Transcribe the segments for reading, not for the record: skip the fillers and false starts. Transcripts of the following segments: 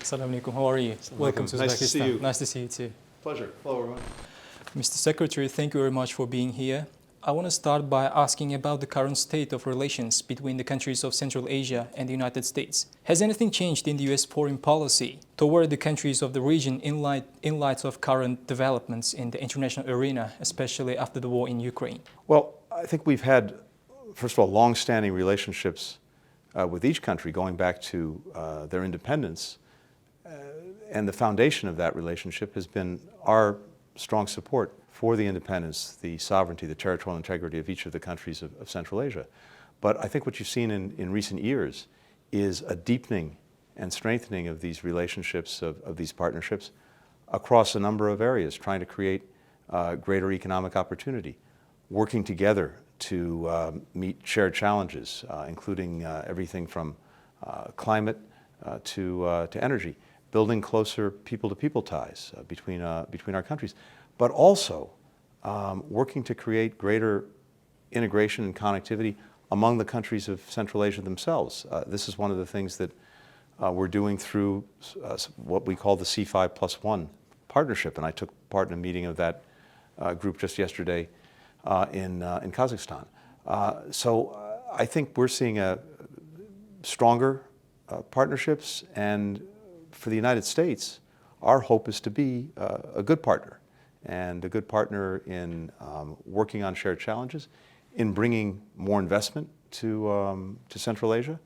Assalamu alaikum. How are you? Welcome to Uzbekistan. Nice to see you. Nice to see you too. Pleasure. Hello, everyone. Mr. Secretary, thank you very much for being here. I want to start by asking about the current state of relations between the countries of Central Asia and the United States. Has anything changed in the U.S. foreign policy toward the countries of the region in light of current developments in the international arena, especially after the war in Ukraine? Well, I think we've had, first of all, long-standing relationships with each country going back to their independence. And the foundation of that relationship has been our strong support for the independence, the sovereignty, the territorial integrity of each of the countries of Central Asia. But I think what you've seen in recent years is a deepening and strengthening of these relationships, of these partnerships, across a number of areas, trying to create greater economic opportunity, working together to meet shared challenges, including everything from climate to energy, building closer people-to-people ties between our countries, but also working to create greater integration and connectivity among the countries of Central Asia themselves. This is one of the things that we're doing through what we call the C5+1 partnership, and I took part in a meeting of that group just yesterday in Kazakhstan. So I think we're seeing stronger partnerships, and for the United States, our hope is to be a good partner, and a good partner in working on shared challenges, in bringing more investment to Central Asia,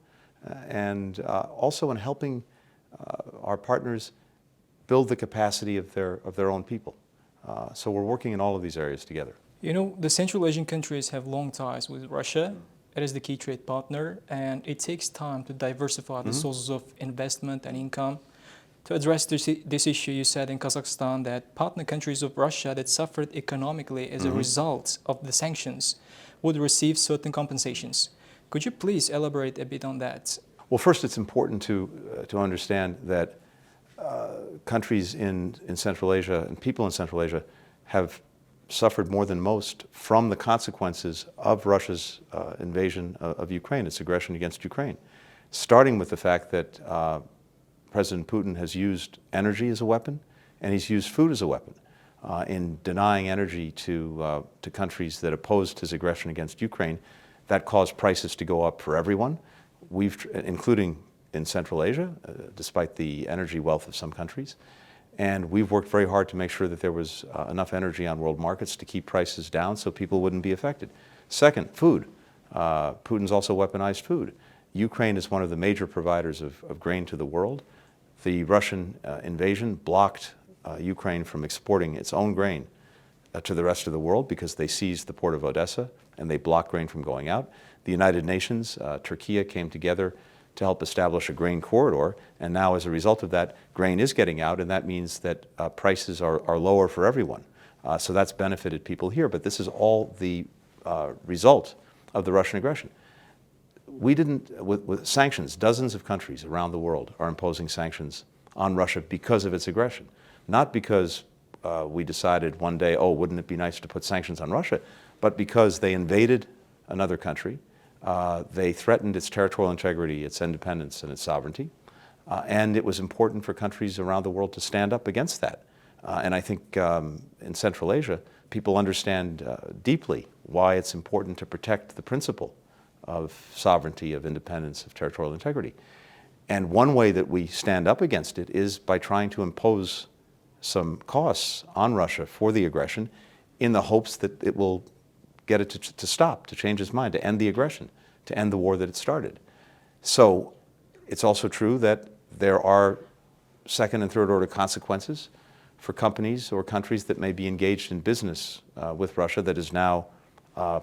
and also in helping our partners build the capacity of their own people. So we're working in all of these areas together. You know, the Central Asian countries have long ties with Russia. It is the key trade partner, and it takes time to diversify the sources of investment and income. To address this issue, you said in Kazakhstan that partner countries of Russia that suffered economically as a result of the sanctions would receive certain compensations. Could you please elaborate a bit on that? Well, first, it's important to understand that countries in Central Asia and people in Central Asia have suffered more than most from the consequences of Russia's invasion of Ukraine, its aggression against Ukraine, starting with the fact that President Putin has used energy as a weapon, and he's used food as a weapon in denying energy to countries that opposed his aggression against Ukraine. That caused prices to go up for everyone, including in Central Asia, despite the energy wealth of some countries. And we've worked very hard to make sure that there was enough energy on world markets to keep prices down so people wouldn't be affected. Second, food. Putin's also weaponized food. Ukraine is one of the major providers of grain to the world. The Russian invasion blocked Ukraine from exporting its own grain to the rest of the world because they seized the port of Odessa and they blocked grain from going out. The United Nations, Turkey came together to help establish a grain corridor, and now as a result of that, grain is getting out, and that means that prices are lower for everyone. So that's benefited people here, but this is all the result of the Russian aggression. We didn't, with sanctions, dozens of countries around the world are imposing sanctions on Russia because of its aggression. Not because we decided one day, oh, wouldn't it be nice to put sanctions on Russia, but because they invaded another country, they threatened its territorial integrity, its independence, and its sovereignty, and it was important for countries around the world to stand up against that. And I think in Central Asia, people understand deeply why it's important to protect the principle of sovereignty, of independence, of territorial integrity. And one way that we stand up against it is by trying to impose some costs on Russia for the aggression in the hopes that it will get it to stop, to change its mind, to end the aggression, to end the war that it started. So it's also true that there are second and third order consequences for companies or countries that may be engaged in business with Russia that is now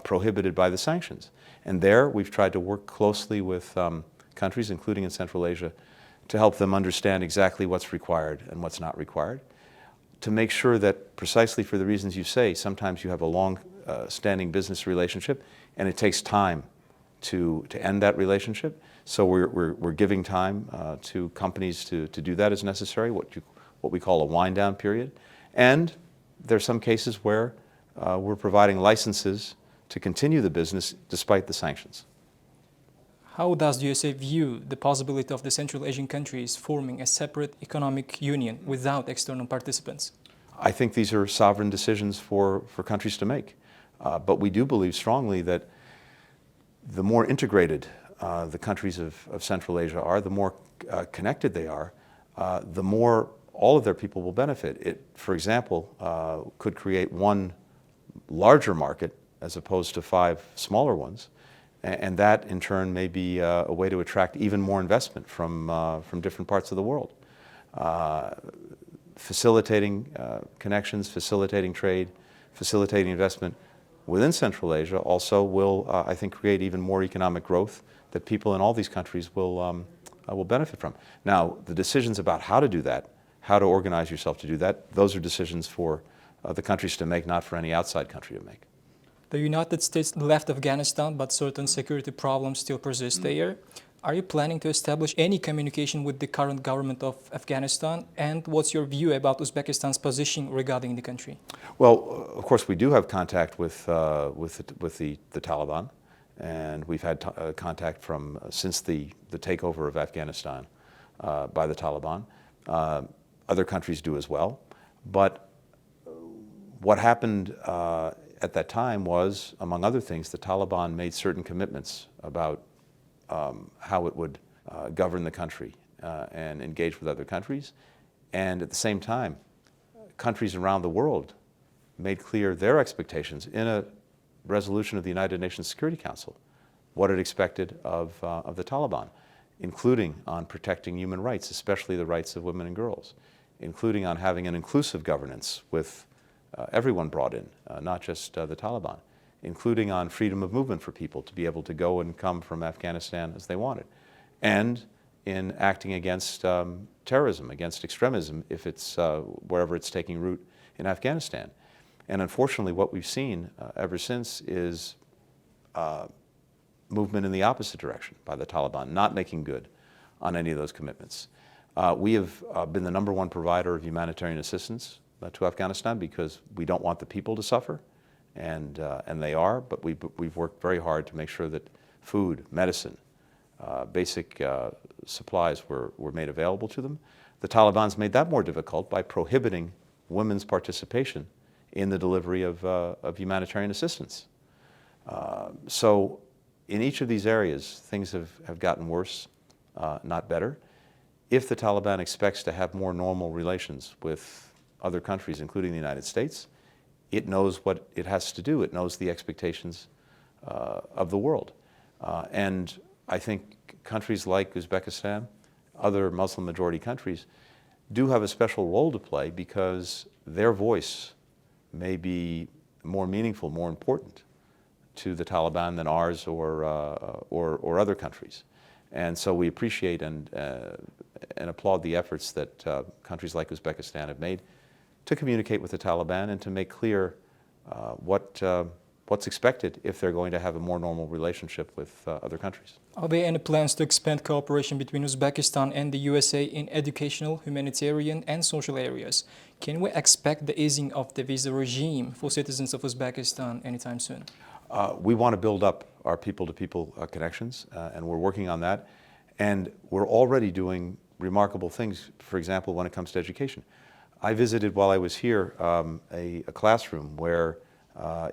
prohibited by the sanctions. And there we've tried to work closely with countries, including in Central Asia, to help them understand exactly what's required and what's not required, to make sure that precisely for the reasons you say, sometimes you have a long-standing business relationship and it takes time to end that relationship. So we're giving time to companies to do that as necessary, what we call a wind-down period. And there are some cases where we're providing licenses to continue the business despite the sanctions. How does the USA view the possibility of the Central Asian countries forming a separate economic union without external participants? I think these are sovereign decisions for countries to make. But we do believe strongly that the more integrated the countries of Central Asia are, the more connected they are, the more all of their people will benefit. It, for example, could create one larger market as opposed to 5 smaller ones. And that, in turn, may be a way to attract even more investment from different parts of the world. Facilitating connections, facilitating trade, facilitating investment within Central Asia also will, I think, create even more economic growth that people in all these countries will benefit from. Now, the decisions about how to do that, how to organize yourself to do that, those are decisions for the countries to make, not for any outside country to make. The United States left Afghanistan, but certain security problems still persist there. Are you planning to establish any communication with the current government of Afghanistan? And what's your view about Uzbekistan's position regarding the country? Well, of course, we do have contact with the Taliban, and we've had contact since the takeover of Afghanistan by the Taliban. Other countries do as well. But what happened at that time was, among other things, the Taliban made certain commitments about how it would govern the country and engage with other countries. And at the same time, countries around the world made clear their expectations in a resolution of the United Nations Security Council, what it expected of the Taliban, including on protecting human rights, especially the rights of women and girls, including on having an inclusive governance with everyone brought in, not just the Taliban, including on freedom of movement for people to be able to go and come from Afghanistan as they wanted, and in acting against terrorism, against extremism, if it's wherever it's taking root in Afghanistan. And unfortunately, what we've seen ever since is movement in the opposite direction by the Taliban, not making good on any of those commitments. We have been the #1 provider of humanitarian assistance to Afghanistan because we don't want the people to suffer, and they are, but we've worked very hard to make sure that food, medicine, basic supplies were made available to them. The Taliban's made that more difficult by prohibiting women's participation in the delivery of humanitarian assistance. So in each of these areas, things have gotten worse, not better. If the Taliban expects to have more normal relations with other countries, including the United States, it knows what it has to do. It knows the expectations of the world. And I think countries like Uzbekistan, other Muslim-majority countries, do have a special role to play because their voice may be more meaningful, more important to the Taliban than ours or other countries. And so we appreciate and applaud the efforts that countries like Uzbekistan have made to communicate with the Taliban and to make clear what's expected if they're going to have a more normal relationship with other countries. Are there any plans to expand cooperation between Uzbekistan and the USA in educational, humanitarian, and social areas? Can we expect the easing of the visa regime for citizens of Uzbekistan anytime soon? We want to build up our people-to-people connections, and we're working on that. And we're already doing remarkable things, for example, when it comes to education. I visited, while I was here, a classroom where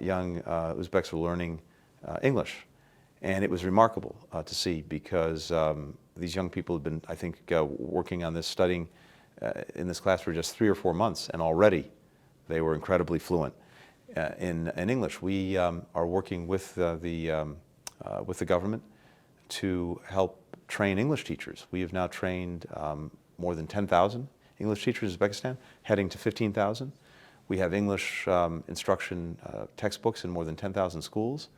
young Uzbeks were learning English. And it was remarkable to see because these young people had been, I think, working on this, studying in this class for just 3 or 4 months, and already they were incredibly fluent in English. We are working with the government to help train English teachers. We have now trained more than 10,000 English teachers in Uzbekistan, heading to 15,000. We have English instruction textbooks in more than 10,000 schools.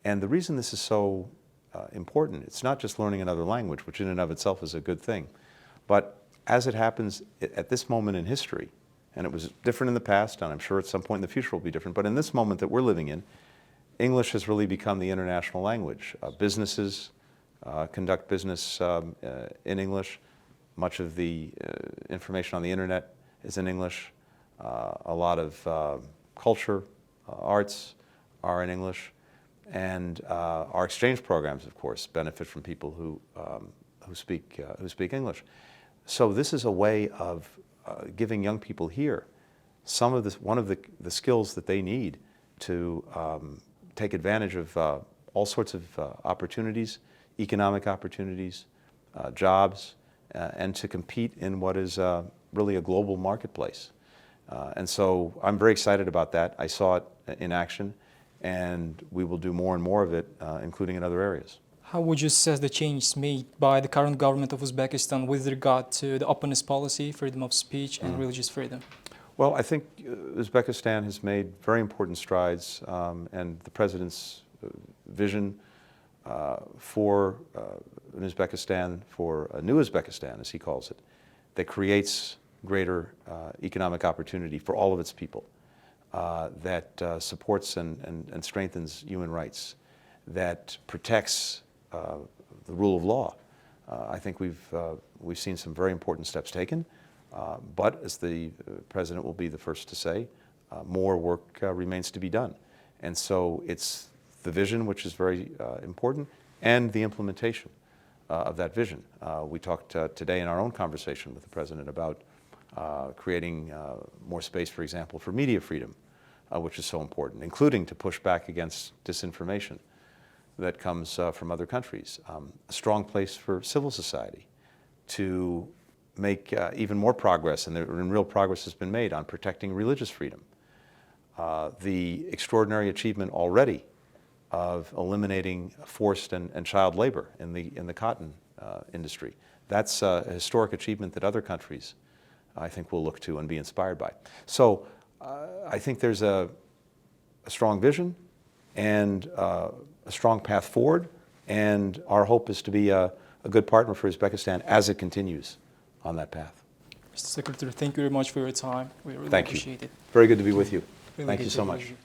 And the reason this is so important, it's not just learning another language, which in and of itself is a good thing, but as it happens at this moment in history, and it was different in the past, and I'm sure at some point in the future will be different, but in this moment that we're living in, English has really become the international language. Businesses conduct business in English. Much of the information on the internet is in English. A lot of culture, arts are in English. And our exchange programs, of course, benefit from people who speak English. So this is a way of giving young people here one of the skills that they need to take advantage of all sorts of opportunities, economic opportunities, jobs, and to compete in what is really a global marketplace. And so I'm very excited about that. I saw it in action, and we will do more and more of it, including in other areas. How would you assess the changes made by the current government of Uzbekistan with regard to the openness policy, freedom of speech, and religious freedom? Well, I think Uzbekistan has made very important strides, and the President's vision for an Uzbekistan, for a new Uzbekistan, as he calls it, that creates greater economic opportunity for all of its people, that supports and strengthens human rights, that protects the rule of law. I think we've seen some very important steps taken, but as the President will be the first to say, more work remains to be done. And so it's the vision, which is very important, and the implementation of that vision. We talked today in our own conversation with the President about creating more space, for example, for media freedom, which is so important, including to push back against disinformation that comes from other countries. A strong place for civil society to make even more progress, and real progress has been made on protecting religious freedom. The extraordinary achievement already of eliminating forced and child labor in the cotton industry. That's a historic achievement that other countries, I think, will look to and be inspired by. So I think there's a strong vision and a strong path forward, and our hope is to be a good partner for Uzbekistan as it continues on that path. Mr. Secretary, thank you very much for your time. We really appreciate it. Very good to be with you. Really Thank good you to so be much. with you.